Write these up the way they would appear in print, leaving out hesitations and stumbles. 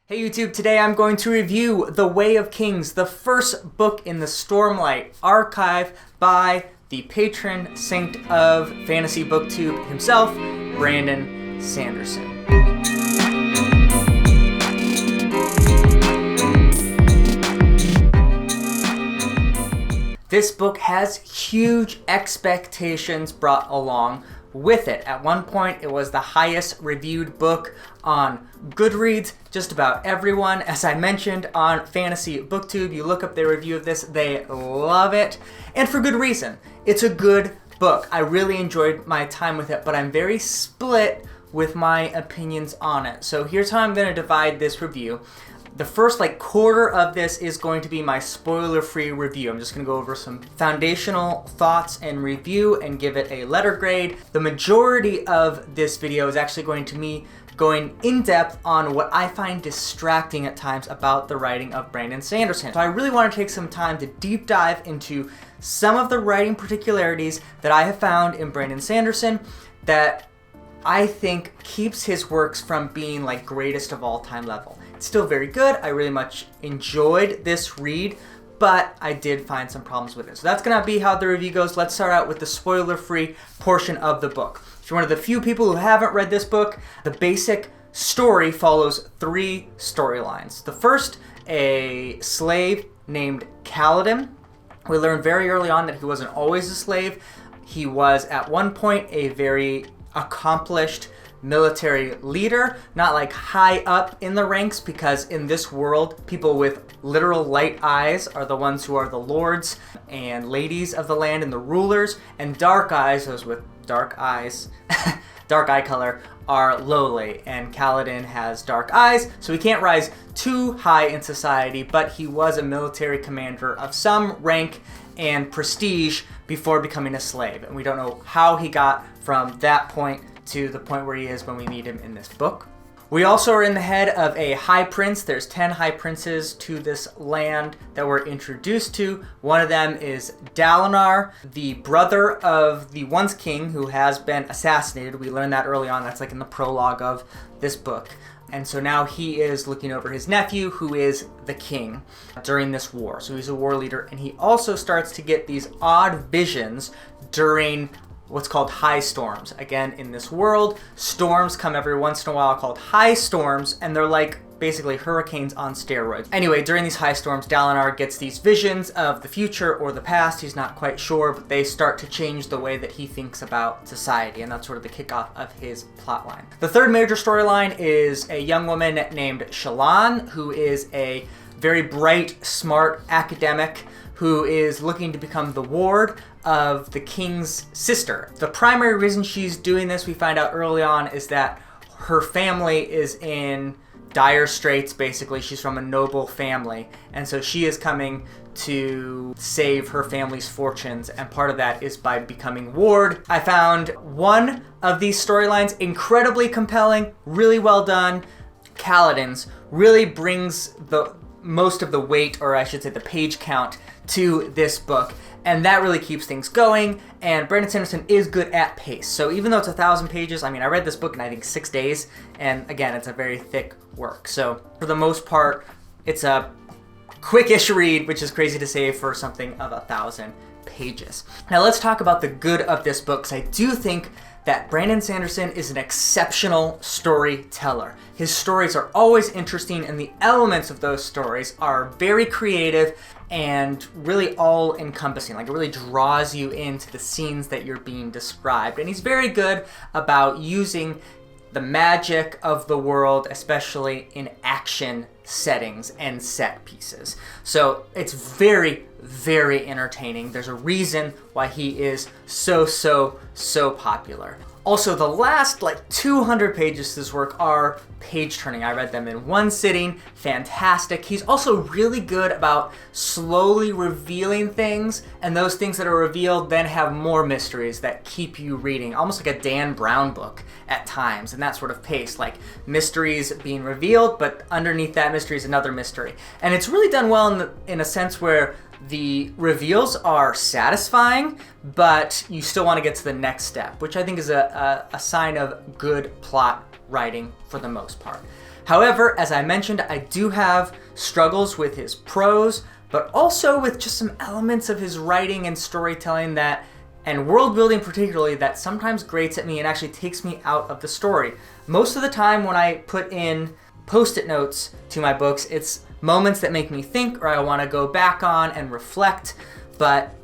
Hey YouTube, today I'm going to review The Way of Kings, the first book in the Stormlight Archive by the patron saint of fantasy booktube himself, Brandon Sanderson. This book has huge expectations brought along with it. At one point, it was the highest reviewed book on Goodreads. Just about everyone, as I mentioned on Fantasy Booktube, you look up their review of this, they love it. And for good reason. It's a good book. I really enjoyed my time with it, but I'm very split with my opinions on it. So here's how I'm going to divide this review. The first quarter of this is going to be my spoiler-free review. I'm just going to go over some foundational thoughts and review and give it a letter grade. The majority of this video is actually going to me going in depth on what I find distracting at times about the writing of Brandon Sanderson. So I really want to take some time to deep dive into some of the writing particularities that I have found in Brandon Sanderson that I think keeps his works from being greatest of all time level. It's still very good. I really much enjoyed this read, but I did find some problems with it. So that's gonna be how the review goes. Let's start out with the spoiler-free portion of the book. If you're one of the few people who haven't read this book, the basic story follows three storylines. The first, a slave named Kaladin. We learn very early on that he wasn't always a slave. He was at one point a very accomplished military leader, not high up in the ranks, because in this world, people with literal light eyes are the ones who are the lords and ladies of the land and the rulers, and dark eyes, those with dark eyes, dark eye color, are lowly, and Kaladin has dark eyes, so he can't rise too high in society, but he was a military commander of some rank and prestige before becoming a slave, and we don't know how he got from that point to the point where he is when we meet him in this book. We also are in the head of a high prince. There's 10 high princes to this land that we're introduced to. One of them is Dalinar, the brother of the once king who has been assassinated. We learn that early on. That's in the prologue of this book. And so now he is looking over his nephew, who is the king during this war. So he's a war leader, and he also starts to get these odd visions during what's called high storms. Again, in this world, storms come every once in a while called high storms, and they're basically hurricanes on steroids. Anyway, during these high storms, Dalinar gets these visions of the future or the past. He's not quite sure, but they start to change the way that he thinks about society, and that's sort of the kickoff of his plotline. The third major storyline is a young woman named Shallan, who is a very bright, smart academic who is looking to become the ward of the king's sister. The primary reason she's doing this, we find out early on, is that her family is in dire straits, basically. She's from a noble family, and so she is coming to save her family's fortunes, and part of that is by becoming ward. I found one of these storylines incredibly compelling, really well done. Kaladin's really brings the most of the weight, or I should say the page count, to this book, and that really keeps things going. And Brandon Sanderson is good at pace, so even though it's 1,000 pages, I read this book in I think 6 days, and again, it's a very thick work, so for the most part it's a quickish read, which is crazy to say for something of 1,000 pages. Now let's talk about the good of this book, because I do think that Brandon Sanderson is an exceptional storyteller. His stories are always interesting, and the elements of those stories are very creative and really all-encompassing. It really draws you into the scenes that you're being described. And he's very good about using the magic of the world, especially in action settings and set pieces. So it's very, very entertaining. There's a reason why he is so popular. Also, the last 200 pages to this work are page-turning. I read them in one sitting. Fantastic. He's also really good about slowly revealing things, and those things that are revealed then have more mysteries that keep you reading, almost like a Dan Brown book at times, and that sort of pace, mysteries being revealed, but underneath that mystery is another mystery. And it's really done well in a sense where the reveals are satisfying, but you still want to get to the next step, which I think is a sign of good plot writing for the most part. However, as I mentioned, I do have struggles with his prose, but also with just some elements of his writing and storytelling and world building particularly, that sometimes grates at me and actually takes me out of the story. Most of the time when I put in post-it notes to my books, it's moments that make me think or I want to go back on and reflect, but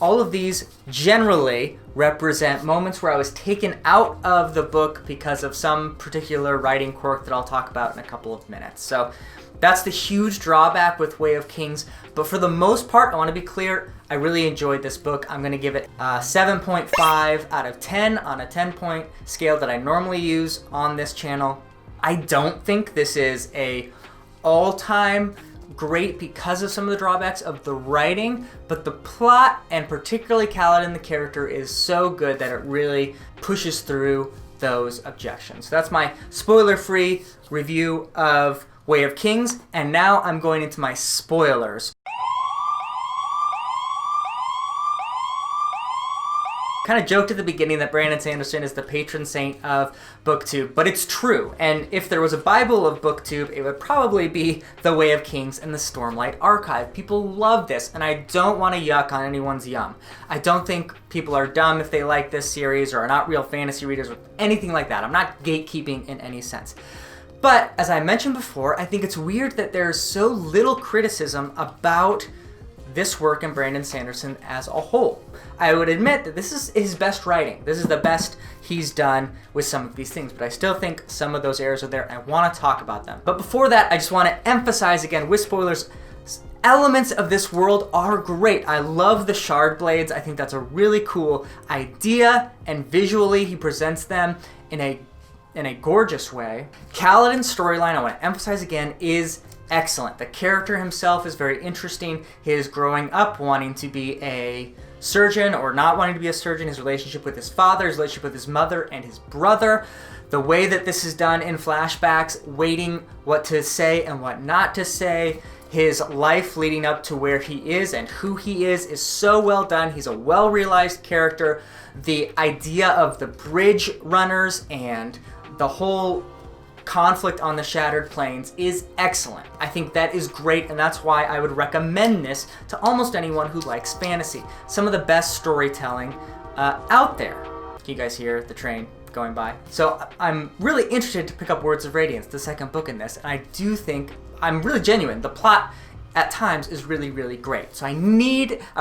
all of these generally represent moments where I was taken out of the book because of some particular writing quirk that I'll talk about in a couple of minutes. So that's the huge drawback with Way of Kings, but for the most part, I want to be clear, I really enjoyed this book. I'm going to give it a 7.5 out of 10 on a 10-point scale that I normally use on this channel. I don't think this is a all-time great because of some of the drawbacks of the writing, but the plot and particularly Kaladin the character is so good that it really pushes through those objections. So that's my spoiler-free review of Way of Kings, and now I'm going into my spoilers. Kind of joked at the beginning that Brandon Sanderson is the patron saint of booktube, but it's true. And if there was a Bible of booktube, it would probably be The Way of Kings and the Stormlight Archive. People love this, and I don't want to yuck on anyone's yum. I don't think people are dumb if they like this series or are not real fantasy readers or anything like that. I'm not gatekeeping in any sense. But as I mentioned before, I think it's weird that there's so little criticism about this work in Brandon Sanderson as a whole. I would admit that this is his best writing. This is the best he's done with some of these things, but I still think some of those errors are there, and I want to talk about them. But before that, I just want to emphasize again with spoilers, elements of this world are great. I love the shard blades. I think that's a really cool idea, and visually he presents them in a gorgeous way. Kaladin's storyline, I want to emphasize again, is excellent. The character himself is very interesting. His growing up wanting to be a surgeon or not wanting to be a surgeon, his relationship with his father, his relationship with his mother and his brother, the way that this is done in flashbacks, waiting what to say and what not to say, his life leading up to where he is and who he is so well done. He's a well-realized character. The idea of the bridge runners and the whole conflict on the Shattered Plains is excellent. I think that is great, and that's why I would recommend this to almost anyone who likes fantasy. Some of the best storytelling out there. Can you guys hear the train going by? So I'm really interested to pick up Words of Radiance, the second book in this, and I do think I'm really genuine. The plot at times is really, really great. So I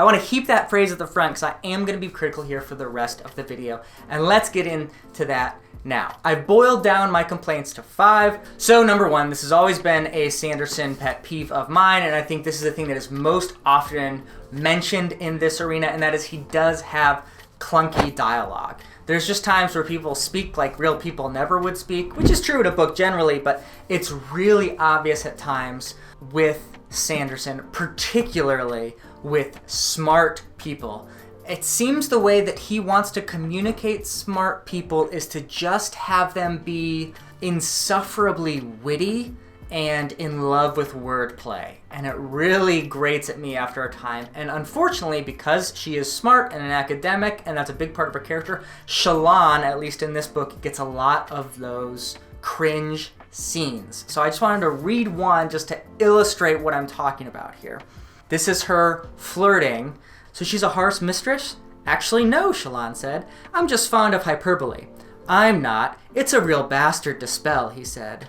want to keep that phrase at the front because I am going to be critical here for the rest of the video. And let's get into that now. I've boiled down my complaints to 5. So number 1, this has always been a Sanderson pet peeve of mine, and I think this is the thing that is most often mentioned in this arena, and that is he does have clunky dialogue. There's just times where people speak like real people never would speak, which is true in a book generally, but it's really obvious at times with Sanderson, particularly with smart people. It seems the way that he wants to communicate smart people is to just have them be insufferably witty and in love with wordplay. And it really grates at me after a time. And unfortunately, because she is smart and an academic, and that's a big part of her character, Shallan, at least in this book, gets a lot of those cringe scenes. So I just wanted to read one just to illustrate what I'm talking about here. This is her flirting. So she's a harsh mistress? Actually, no, Shallan said. I'm just fond of hyperbole. I'm not. It's a real bastard to spell, he said.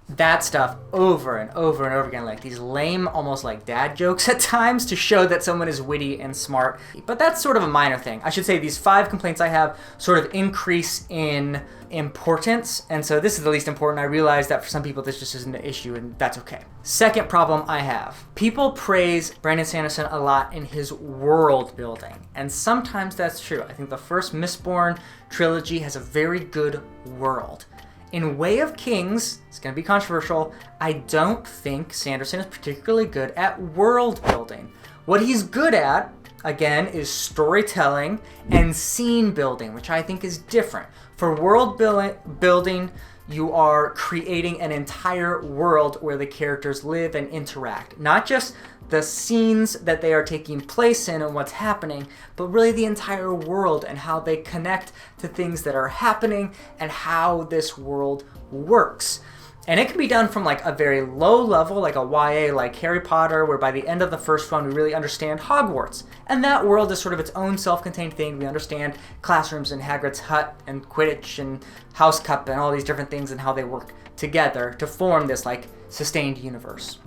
That stuff over and over and over again, like these lame, almost like dad jokes at times to show that someone is witty and smart. But that's sort of a minor thing. I should say these 5 complaints I have sort of increase in importance, and so this is the least important. I realize that for some people this just isn't an issue, and that's okay. Second problem I have. People praise Brandon Sanderson a lot in his world building, and sometimes that's true. I think the first Mistborn trilogy has a very good world. In Way of Kings, it's going to be controversial, I don't think Sanderson is particularly good at world building. What he's good at, again, is storytelling and scene building, which I think is different. For world building, you are creating an entire world where the characters live and interact. Not just the scenes that they are taking place in and what's happening, but really the entire world and how they connect to things that are happening and how this world works. And it can be done from like a very low level, like a YA like Harry Potter, where by the end of the first one we really understand Hogwarts. And that world is sort of its own self-contained thing. We understand classrooms and Hagrid's hut and Quidditch and House Cup and all these different things and how they work together to form this like sustained universe.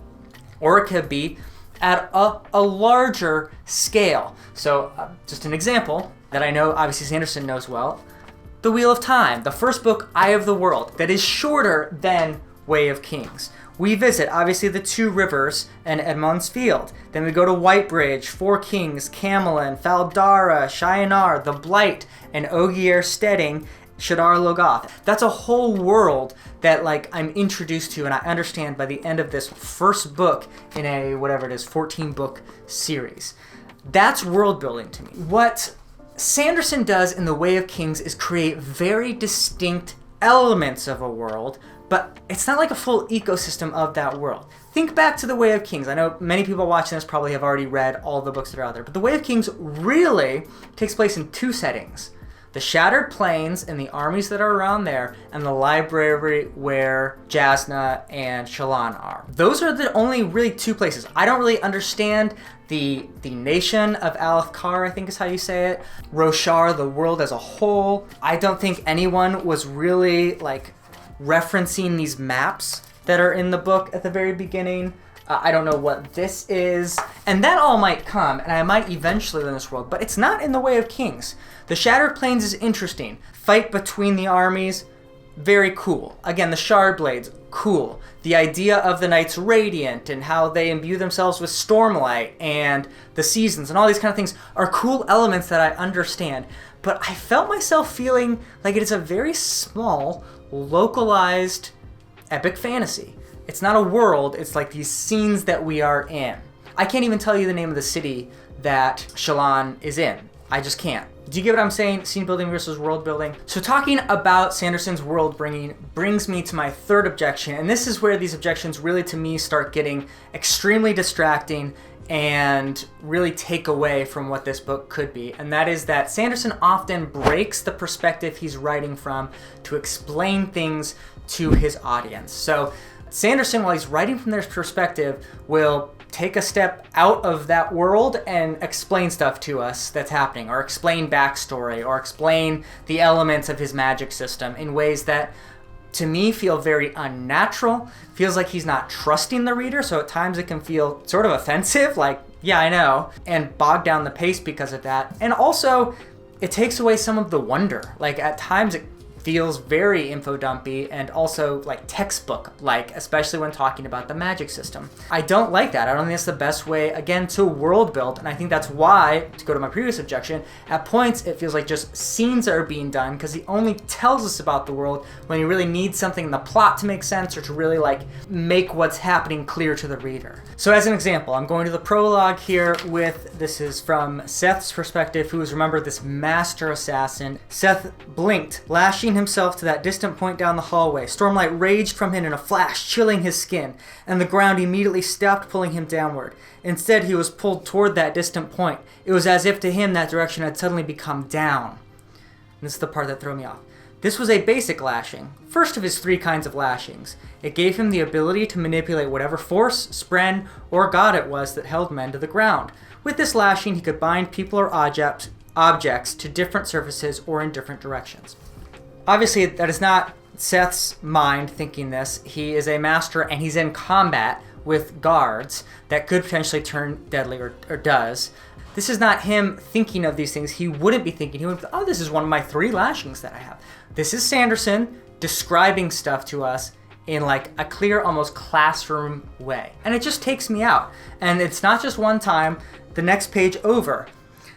Or it could be at a larger scale. So just an example that I know obviously Sanderson knows well, The Wheel of Time, the first book, Eye of the World, that is shorter than Way of Kings. We visit, obviously, the Two Rivers and Edmund's Field. Then we go to Whitebridge, Four Kings, Camelin, Faldara, Shianar, The Blight, and Ogier Steading, Shadar Logoth. That's a whole world that like I'm introduced to and I understand by the end of this first book in a, whatever it is, 14-book series. That's world building to me. What Sanderson does in The Way of Kings is create very distinct elements of a world, but it's not like a full ecosystem of that world. Think back to The Way of Kings. I know many people watching this probably have already read all the books that are out there, but The Way of Kings really takes place in two settings. The Shattered Plains and the armies that are around there, and the library where Jasna and Shallan are. Those are the only really two places. I don't really understand the nation of Alethkar, I think is how you say it. Roshar, the world as a whole. I don't think anyone was really like referencing these maps that are in the book at the very beginning. I don't know what this is. And that all might come, and I might eventually learn this world, but it's not in The Way of Kings. The Shattered Plains is interesting. Fight between the armies, very cool. Again, the Shard Blades, cool. The idea of the Knights Radiant and how they imbue themselves with Stormlight and the seasons and all these kind of things are cool elements that I understand. But I felt myself feeling like it is a very small, localized epic fantasy. It's not a world, it's like these scenes that we are in. I can't even tell you the name of the city that Shallan is in. I just can't. Do you get what I'm saying? Scene building versus world building. So talking about Sanderson's world bringing brings me to my third objection, and this is where these objections really to me start getting extremely distracting and really take away from what this book could be. And that is that Sanderson often breaks the perspective he's writing from to explain things to his audience. So Sanderson, while he's writing from their perspective, will take a step out of that world and explain stuff to us that's happening, or explain backstory, or explain the elements of his magic system in ways that, to me, feel very unnatural. Feels like he's not trusting the reader, so at times it can feel sort of offensive, like, yeah, I know, and bog down the pace because of that. And also, it takes away some of the wonder. Like, at times it feels very info dumpy and also like textbook like, especially when talking about the magic system. I don't like that. I don't think that's the best way, again, to world build, and I think that's why, to go to my previous objection, at points it feels like just scenes are being done because he only tells us about the world when he really needs something in the plot to make sense or to really like make what's happening clear to the reader. So as an example, I'm going to the prologue here with, this is from Seth's perspective, who is, remember, this master assassin. Seth blinked, lashing himself to that distant point down the hallway. Stormlight raged from him in a flash, chilling his skin, and the ground immediately stopped pulling him downward. Instead, he was pulled toward that distant point. It was as if to him that direction had suddenly become down. And this is the part that threw me off. This was a basic lashing, first of his 3 kinds of lashings. It gave him the ability to manipulate whatever force, spren, or god it was that held men to the ground. With this lashing, he could bind people or objects to different surfaces or in different directions. Obviously, that is not Seth's mind thinking this. He is a master and he's in combat with guards that could potentially turn deadly or does. This is not him thinking of these things. He wouldn't be thinking. He would be, oh, this is one of my 3 lashings that I have. This is Sanderson describing stuff to us in like a clear, almost classroom way. And it just takes me out. And it's not just one time. The next page over.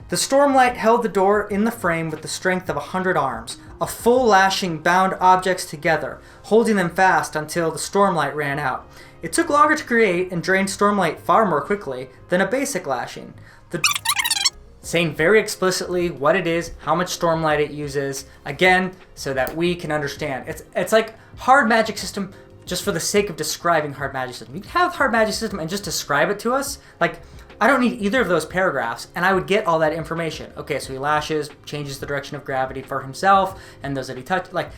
The Stormlight held the door in the frame with the strength of 100 arms. A full lashing bound objects together, holding them fast until the Stormlight ran out. It took longer to create and drained Stormlight far more quickly than a basic lashing. Saying very explicitly what it is, how much Stormlight it uses, again, so that we can understand. It's like hard magic system just for the sake of describing hard magic system. You can have hard magic system and just describe it to us. Like, I don't need either of those paragraphs, and I would get all that information. Okay, so he lashes, changes the direction of gravity for himself, and those that he touched. Like,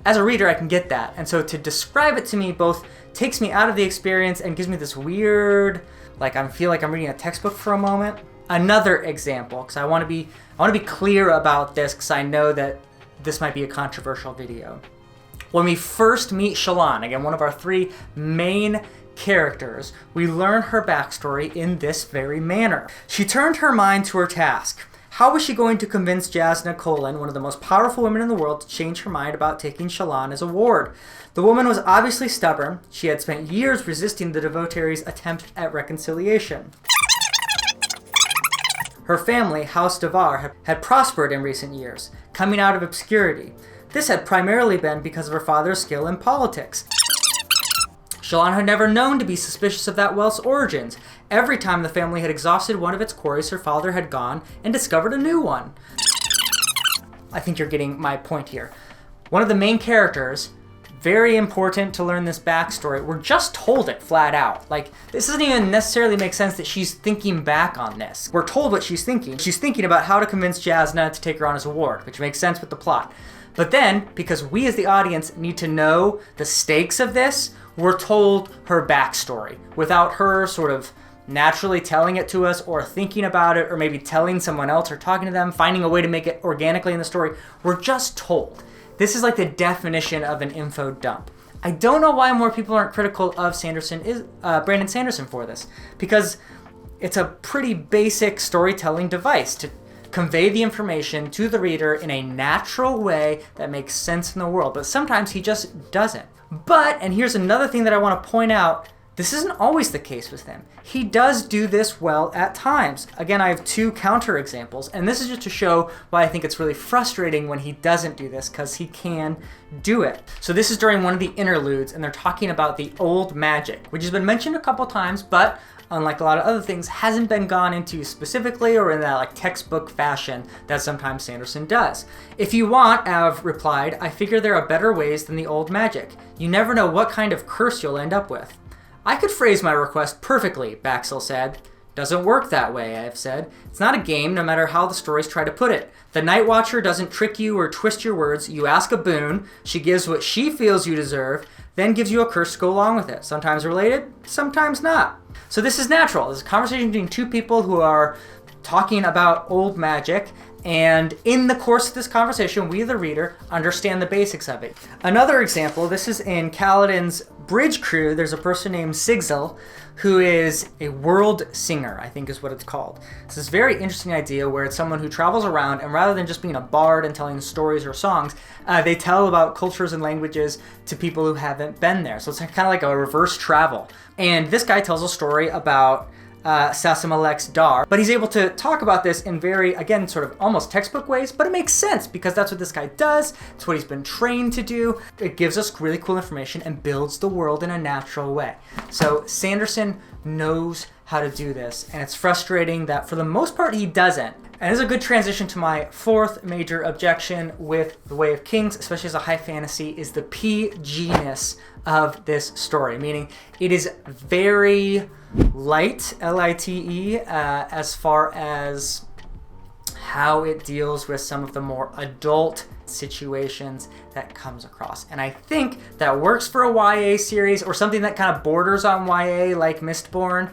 as a reader, I can get that. And so to describe it to me both takes me out of the experience and gives me this weird, like, I feel like I'm reading a textbook for a moment. Another example, because I want to be clear about this, because I know that this might be a controversial video. When we first meet Shallan, again, one of our 3 main characters, we learn her backstory in this very manner. She turned her mind to her task. How was she going to convince Jasna Kholin, one of the most powerful women in the world, to change her mind about taking Shallan as a ward? The woman was obviously stubborn. She had spent years resisting the devotees' attempt at reconciliation. Her family, House Devar, had prospered in recent years, coming out of obscurity. This had primarily been because of her father's skill in politics. Shallan had never known to be suspicious of that wealth's origins. Every time the family had exhausted one of its quarries, her father had gone and discovered a new one. I think you're getting my point here. One of the main characters, very important to learn this backstory. We're just told it flat out. Like, this doesn't even necessarily make sense that she's thinking back on this. We're told what she's thinking. She's thinking about how to convince Jasna to take her on as a ward, which makes sense with the plot. But then, because we as the audience need to know the stakes of this, we're told her backstory without her sort of naturally telling it to us or thinking about it or maybe telling someone else or talking to them, finding a way to make it organically in the story. We're just told. This is like the definition of an info dump. I don't know why more people aren't critical of Brandon Sanderson for this, because it's a pretty basic storytelling device to convey the information to the reader in a natural way that makes sense in the world, but sometimes he just doesn't. But, and here's another thing that I want to point out, this isn't always the case with him. He does do this well at times. Again, I have 2 counter examples, and this is just to show why I think it's really frustrating when he doesn't do this, because he can do it. So this is during one of the interludes, and they're talking about the old magic, which has been mentioned a couple times, but unlike a lot of other things, hasn't been gone into specifically or in that like textbook fashion that sometimes Sanderson does. If you want, Av replied, I figure there are better ways than the old magic. You never know what kind of curse you'll end up with. I could phrase my request perfectly, Baxel said. Doesn't work that way, I have said. It's not a game, no matter how the stories try to put it. The Night Watcher doesn't trick you or twist your words. You ask a boon, she gives what she feels you deserve, then gives you a curse to go along with it. Sometimes related, sometimes not. So this is natural. This is a conversation between 2 people who are talking about old magic, and in the course of this conversation, we, the reader, understand the basics of it. Another example, this is in Kaladin's bridge crew. There's a person named Sigzil who is a world singer, I think is what it's called. It's this very interesting idea where it's someone who travels around, and rather than just being a bard and telling stories or songs, they tell about cultures and languages to people who haven't been there. So it's kind of like a reverse travel. And this guy tells a story about Sasimalek's Dar, but he's able to talk about this in very, again, sort of almost textbook ways, but it makes sense because that's what this guy does. It's what he's been trained to do. It gives us really cool information and builds the world in a natural way. So Sanderson knows how to do this, and it's frustrating that for the most part he doesn't. And this is a good transition to my 4th major objection with The Way of Kings, especially as a high fantasy, is the PG-ness of this story, meaning it is very light, L-I-T-E, as far as how it deals with some of the more adult situations that comes across. And I think that works for a YA series or something that kind of borders on YA like Mistborn,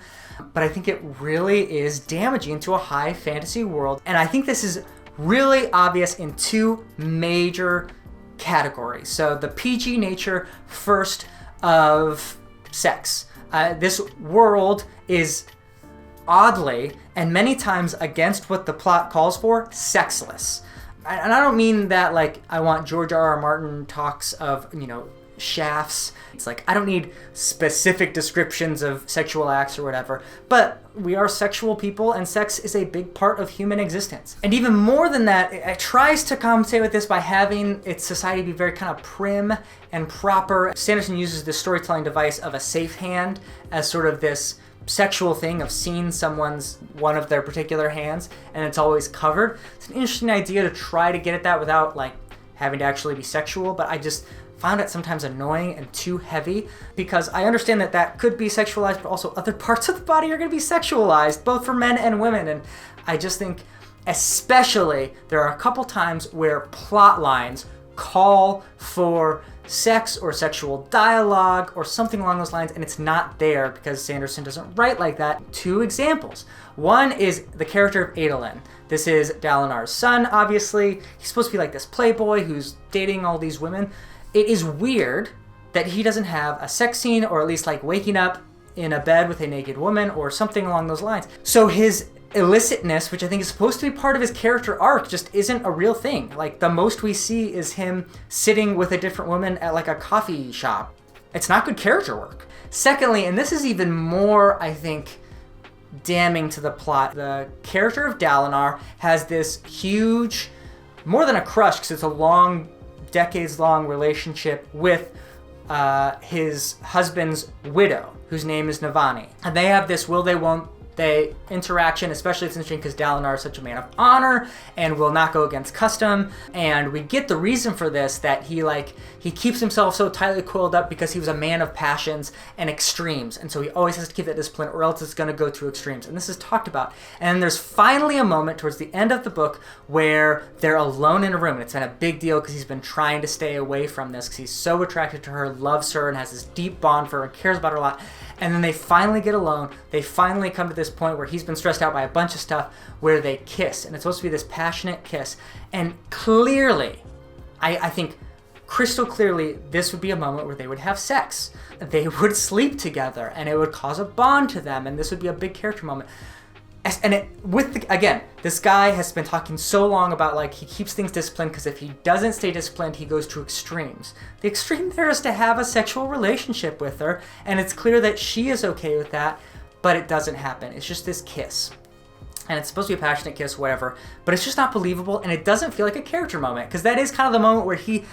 but I think it really is damaging to a high fantasy world. And I think this is really obvious in 2 major categories. So the PG nature first of sex. This world is oddly, and many times against what the plot calls for, sexless. And I don't mean that like I want George R.R. Martin talks of, shafts. It's like I don't need specific descriptions of sexual acts or whatever, but we are sexual people and sex is a big part of human existence. And even more than that, it tries to compensate with this by having its society be very kind of prim and proper. Sanderson uses this storytelling device of a safe hand as sort of this sexual thing of seeing one of their particular hands, and it's always covered. It's an interesting idea to try to get at that without like having to actually be sexual, but I just found it sometimes annoying and too heavy, because I understand that that could be sexualized, but also other parts of the body are going to be sexualized, both for men and women. And I just think, especially, there are a couple times where plot lines call for sex or sexual dialogue or something along those lines, and it's not there because Sanderson doesn't write like that. 2 examples. One is the character of Adolin. This is Dalinar's son, obviously. He's supposed to be like this playboy who's dating all these women. It is weird that he doesn't have a sex scene, or at least like waking up in a bed with a naked woman or something along those lines. So his illicitness, which I think is supposed to be part of his character arc, just isn't a real thing. Like, the most we see is him sitting with a different woman at like a coffee shop. It's not good character work. Secondly, and this is even more, I think, damning to the plot, the character of Dalinar has this huge, more than a crush, because it's a long, decades-long relationship with his husband's widow, whose name is Navani. And they have this will they won't they interaction, especially it's interesting because Dalinar is such a man of honor and will not go against custom. And we get the reason for this, that he keeps himself so tightly coiled up because he was a man of passions and extremes. And so he always has to keep that discipline, or else it's going to go to extremes. And this is talked about. And then there's finally a moment towards the end of the book where they're alone in a room. And it's been a big deal because he's been trying to stay away from this because he's so attracted to her, loves her, and has this deep bond for her and cares about her a lot. And then they finally get alone. They finally come to this point where he's been stressed out by a bunch of stuff, where they kiss. And it's supposed to be this passionate kiss. And clearly, I think crystal clearly, this would be a moment where they would have sex. They would sleep together, and it would cause a bond to them. And this would be a big character moment. And again, this guy has been talking so long about, like, he keeps things disciplined because if he doesn't stay disciplined, he goes to extremes. The extreme there is to have a sexual relationship with her, and it's clear that she is okay with that, but it doesn't happen. It's just this kiss. And it's supposed to be a passionate kiss, whatever, but it's just not believable, and it doesn't feel like a character moment, because that is kind of the moment where he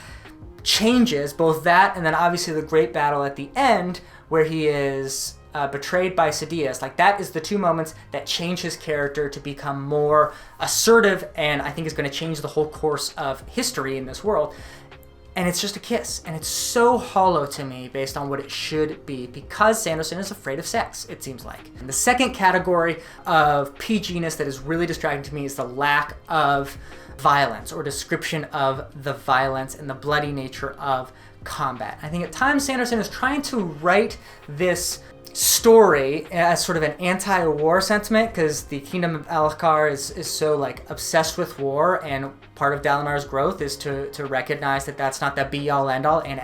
changes, both that and then obviously the great battle at the end where he is betrayed by Sadeas. Like, that is the 2 moments that change his character to become more assertive, and I think is going to change the whole course of history in this world. And it's just a kiss, and it's so hollow to me based on what it should be, because Sanderson is afraid of sex, it seems like. And the second category of PG-ness that is really distracting to me is the lack of violence, or description of the violence and the bloody nature of combat. I think at times Sanderson is trying to write this story as sort of an anti-war sentiment, because the Kingdom of Alakar is so, like, obsessed with war, and part of Dalinar's growth is to recognize that that's not the be-all end-all, and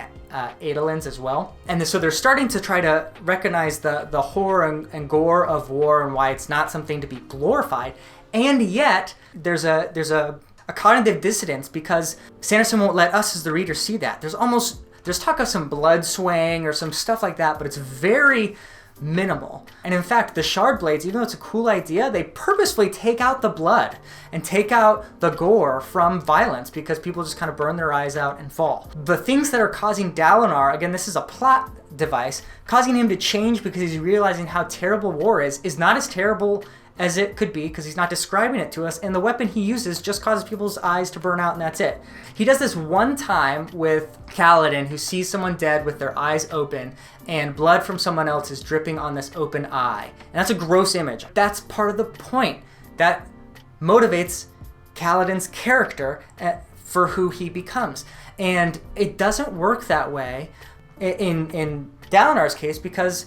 Adolin's as well. And so they're starting to try to recognize the horror and gore of war and why it's not something to be glorified, and yet there's a cognitive dissonance because Sanderson won't let us as the reader see that. There's talk of some blood swaying or some stuff like that, but it's very minimal. And in fact, the shard blades, even though it's a cool idea, they purposefully take out the blood and take out the gore from violence because people just kind of burn their eyes out and fall. The things that are causing Dalinar, again, this is a plot device, causing him to change because he's realizing how terrible war is not as terrible as it could be because he's not describing it to us, and the weapon he uses just causes people's eyes to burn out, and that's it. He does this one time with Kaladin, who sees someone dead with their eyes open and blood from someone else is dripping on this open eye, and that's a gross image. That's part of the point that motivates Kaladin's character for who he becomes, and it doesn't work that way in Dalinar's case because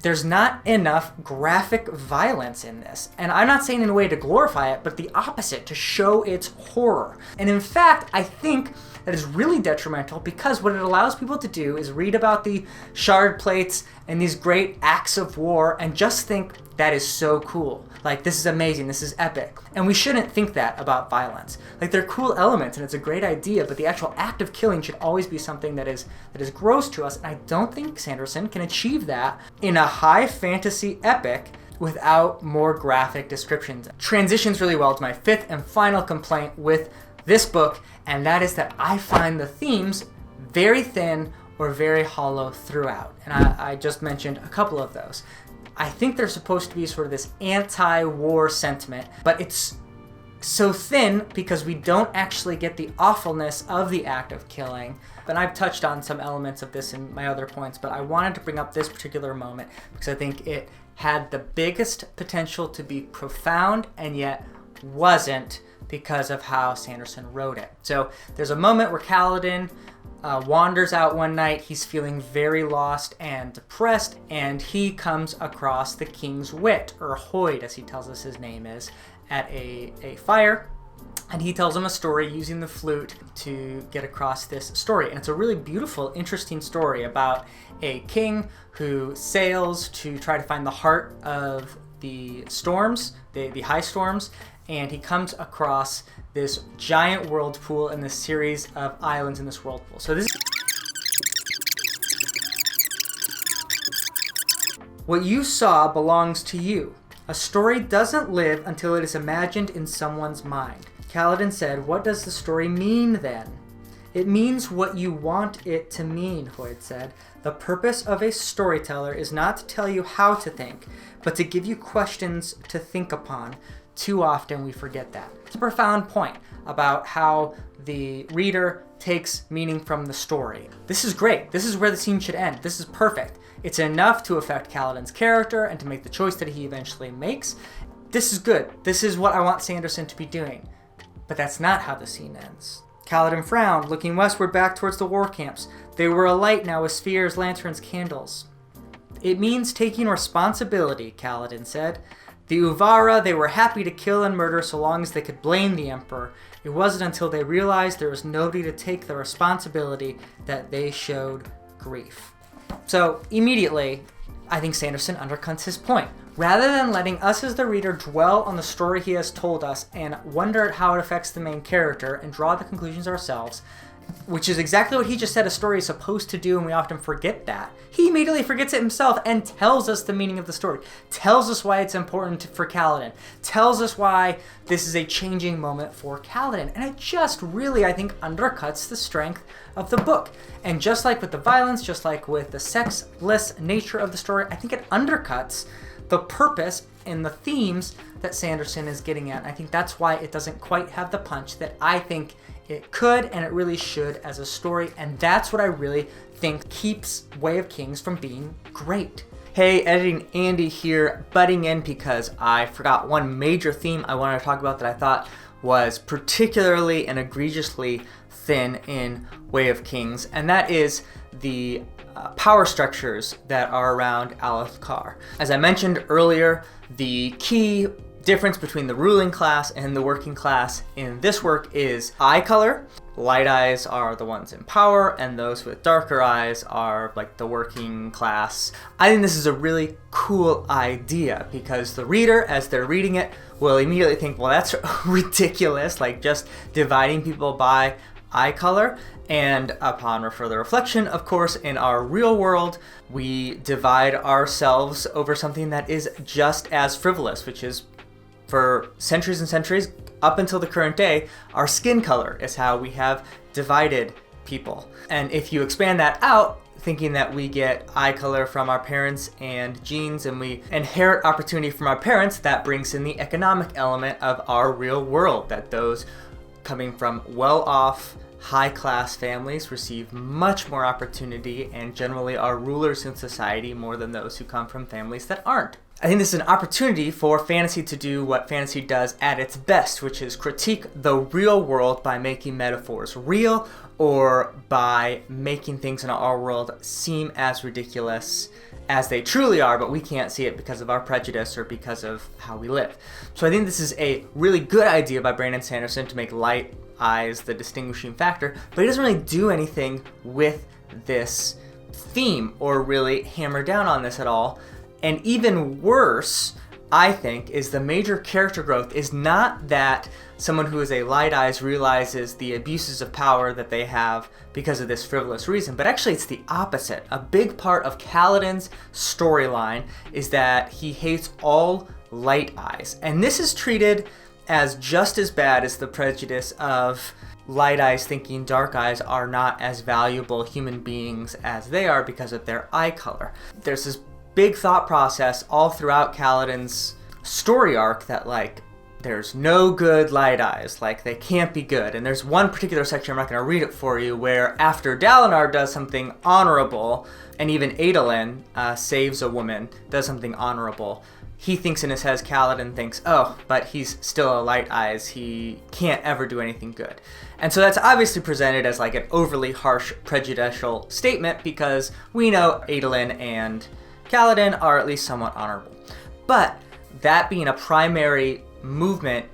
there's not enough graphic violence in this. And I'm not saying in a way to glorify it, but the opposite, to show its horror. And in fact, I think that is really detrimental because what it allows people to do is read about the shard plates and these great acts of war and just think that is so cool. Like, this is amazing, this is epic. And we shouldn't think that about violence. Like, they're cool elements and it's a great idea, but the actual act of killing should always be something that is gross to us. And I don't think Sanderson can achieve that in a high fantasy epic without more graphic descriptions. Transitions really well to my 5th and final complaint with this book, and that is that I find the themes very thin or very hollow throughout. And I just mentioned a couple of those. I think they're supposed to be sort of this anti-war sentiment, but it's so thin because we don't actually get the awfulness of the act of killing. And I've touched on some elements of this in my other points, but I wanted to bring up this particular moment because I think it had the biggest potential to be profound and yet wasn't because of how Sanderson wrote it. So there's a moment where Kaladin wanders out one night. He's feeling very lost and depressed, and he comes across the King's Wit, or Hoyd as he tells us his name is, at a fire. And he tells him a story using the flute to get across this story. And it's a really beautiful, interesting story about a king who sails to try to find the heart of the storms, the high storms, and he comes across this giant whirlpool and this series of islands in this whirlpool. So this what you saw belongs to you. A story doesn't live until it is imagined in someone's mind. Kaladin said, "What does the story mean then?" "It means what you want it to mean," Hoyd said. "The purpose of a storyteller is not to tell you how to think, but to give you questions to think upon. Too often we forget that." It's a profound point about how the reader takes meaning from the story. This is great. This is where the scene should end. This is perfect. It's enough to affect Kaladin's character and to make the choice that he eventually makes. This is good. This is what I want Sanderson to be doing. But that's not how the scene ends. Kaladin frowned, looking westward back towards the war camps. They were alight now with spears, lanterns, candles. "It means taking responsibility," Kaladin said. "The Uvara, they were happy to kill and murder so long as they could blame the Emperor. It wasn't until they realized there was nobody to take the responsibility that they showed grief." So immediately, I think Sanderson undercuts his point. Rather than letting us as the reader dwell on the story he has told us and wonder how it affects the main character and draw the conclusions ourselves, which is exactly what he just said a story is supposed to do, and we often forget that. He immediately forgets it himself and tells us the meaning of the story, tells us why it's important for Kaladin, tells us why this is a changing moment for Kaladin. And it just really, I think, undercuts the strength of the book. And just like with the violence, just like with the sexless nature of the story, I think it undercuts the purpose and the themes that Sanderson is getting at. I think that's why it doesn't quite have the punch that I think it could and it really should as a story, and that's what I really think keeps Way of Kings from being great. Hey, editing Andy here, butting in because I forgot one major theme I wanted to talk about that I thought was particularly and egregiously thin in Way of Kings, and that is the power structures that are around Alethkar. As I mentioned earlier, the key difference between the ruling class and the working class in this work is eye color. Light eyes are the ones in power, and those with darker eyes are like the working class. I think this is a really cool idea because the reader, as they're reading it, will immediately think, well, that's ridiculous, like just dividing people by eye color. And upon further reflection, of course, in our real world, we divide ourselves over something that is just as frivolous, which is for centuries and centuries, up until the current day, our skin color is how we have divided people. And if you expand that out, thinking that we get eye color from our parents and genes and we inherit opportunity from our parents, that brings in the economic element of our real world, that those coming from well-off, high-class families receive much more opportunity and generally are rulers in society more than those who come from families that aren't. I think this is an opportunity for fantasy to do what fantasy does at its best, which is critique the real world by making metaphors real or by making things in our world seem as ridiculous as they truly are, but we can't see it because of our prejudice or because of how we live. So I think this is a really good idea by Brandon Sanderson to make light eyes the distinguishing factor, but he doesn't really do anything with this theme or really hammer down on this at all. And even worse, I think, is the major character growth is not that someone who is a light eyes realizes the abuses of power that they have because of this frivolous reason, but actually it's the opposite. A big part of Kaladin's storyline is that he hates all light eyes. And this is treated as just as bad as the prejudice of light eyes thinking dark eyes are not as valuable human beings as they are because of their eye color. There's this big thought process all throughout Kaladin's story arc that there's no good Light Eyes, like they can't be good. And there's one particular section, I'm not going to read it for you, where after Dalinar does something honorable, and even Adolin saves a woman, does something honorable, he thinks in his head, Kaladin thinks, oh, but he's still a Light Eyes, he can't ever do anything good. And so that's obviously presented as like an overly harsh, prejudicial statement, because we know Adolin and Kaladin are at least somewhat honorable. But that being a primary movement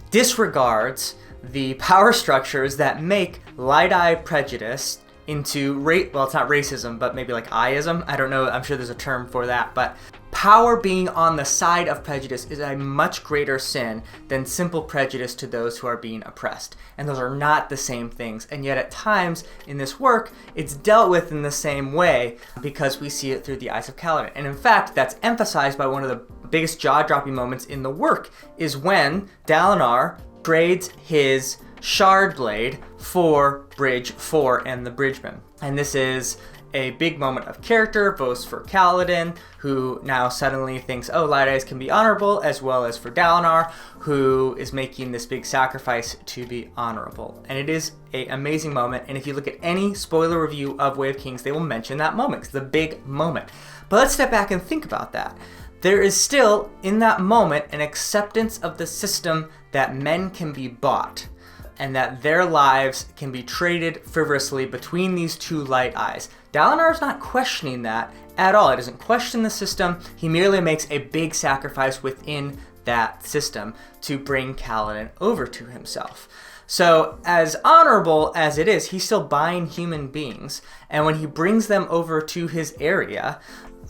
disregards the power structures that make Light Eye prejudice into, well, it's not racism, but maybe like I-ism. I don't know, I'm sure there's a term for that, but power being on the side of prejudice is a much greater sin than simple prejudice to those who are being oppressed. And those are not the same things. And yet at times in this work, it's dealt with in the same way because we see it through the eyes of Kaladin. And in fact, that's emphasized by one of the biggest jaw-dropping moments in the work is when Dalinar trades his shard blade for Bridge 4 and the Bridgeman. And this is a big moment of character, both for Kaladin, who now suddenly thinks, oh, Light Eyes can be honorable, as well as for Dalinar, who is making this big sacrifice to be honorable. And it is an amazing moment, and if you look at any spoiler review of Way of Kings, they will mention that moment. It's the big moment. But let's step back and think about that. There is still, in that moment, an acceptance of the system that men can be bought, and that their lives can be traded frivolously between these two Light Eyes. Dalinar is not questioning that at all. He doesn't question the system. He merely makes a big sacrifice within that system to bring Kaladin over to himself. So as honorable as it is, he's still buying human beings. And when he brings them over to his area,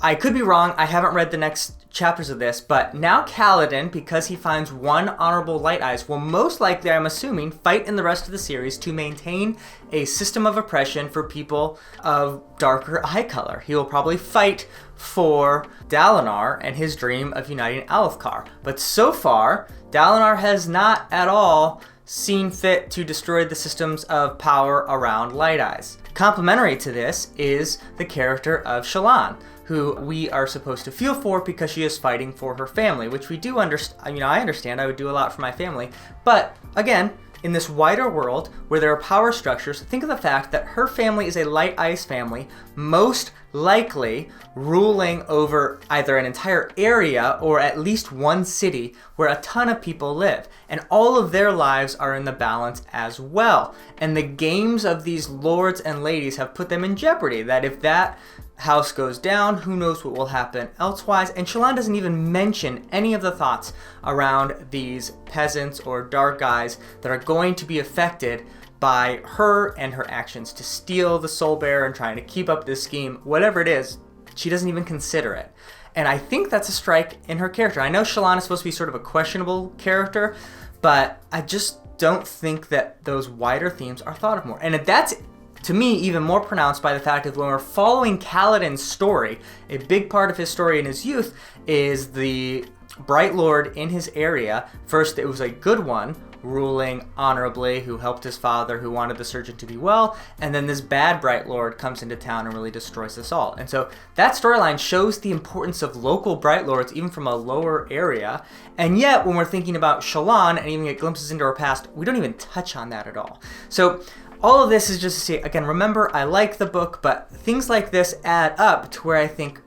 I could be wrong, I haven't read the next chapters of this, but now Kaladin, because he finds one honorable Light Eyes, will most likely, I'm assuming, fight in the rest of the series to maintain a system of oppression for people of darker eye color. He will probably fight for Dalinar and his dream of uniting Alethkar. But so far, Dalinar has not at all seen fit to destroy the systems of power around Light Eyes. Complementary to this is the character of Shallan, who we are supposed to feel for because she is fighting for her family, which we do understand. I understand, I would do a lot for my family. But again, in this wider world where there are power structures, think of the fact that her family is a Light Eyes family, most likely ruling over either an entire area or at least one city where a ton of people live. And all of their lives are in the balance as well. And the games of these lords and ladies have put them in jeopardy, that if that house goes down, who knows what will happen elsewise. And Shallan doesn't even mention any of the thoughts around these peasants or dark eyes that are going to be affected by her and her actions to steal the soul bearer and trying to keep up this scheme. Whatever it is, she doesn't even consider it. And I think that's a strike in her character. I know Shallan is supposed to be sort of a questionable character, but I just don't think that those wider themes are thought of more. And that's, to me, even more pronounced by the fact that when we're following Kaladin's story, a big part of his story in his youth is the Bright Lord in his area. First, it was a good one, ruling honorably, who helped his father, who wanted the surgeon to be well, and then this bad Bright Lord comes into town and really destroys us all. And so that storyline shows the importance of local Bright Lords, even from a lower area, and yet when we're thinking about Shallan and even get glimpses into her past, we don't even touch on that at all. So all of this is just to say, again, remember, I like the book, but things like this add up to where I think,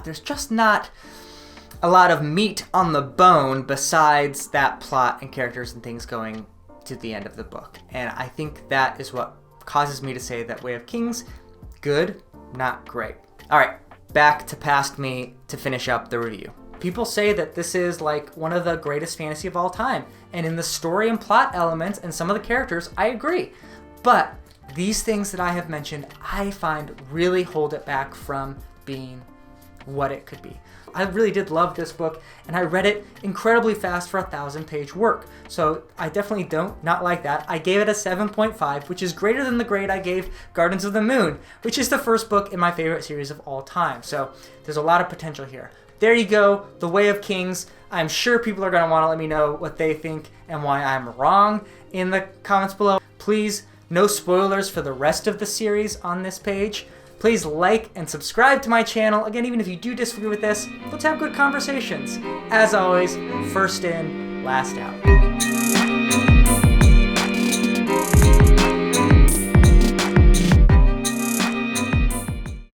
there's just not a lot of meat on the bone besides that plot and characters and things going to the end of the book. And I think that is what causes me to say that Way of Kings, good, not great. All right, back to past me to finish up the review. People say that this is like one of the greatest fantasy of all time. And in the story and plot elements and some of the characters, I agree. But these things that I have mentioned, I find really hold it back from being what it could be. I really did love this book, and I read it incredibly fast for a 1,000-page work. So I definitely don't not like that. I gave it a 7.5, which is greater than the grade I gave Gardens of the Moon, which is the first book in my favorite series of all time. So there's a lot of potential here. There you go, The Way of Kings. I'm sure people are going to want to let me know what they think and why I'm wrong in the comments below. Please, no spoilers for the rest of the series on this page. Please like and subscribe to my channel. Again, even if you do disagree with this, let's have good conversations. As always, first in, last out.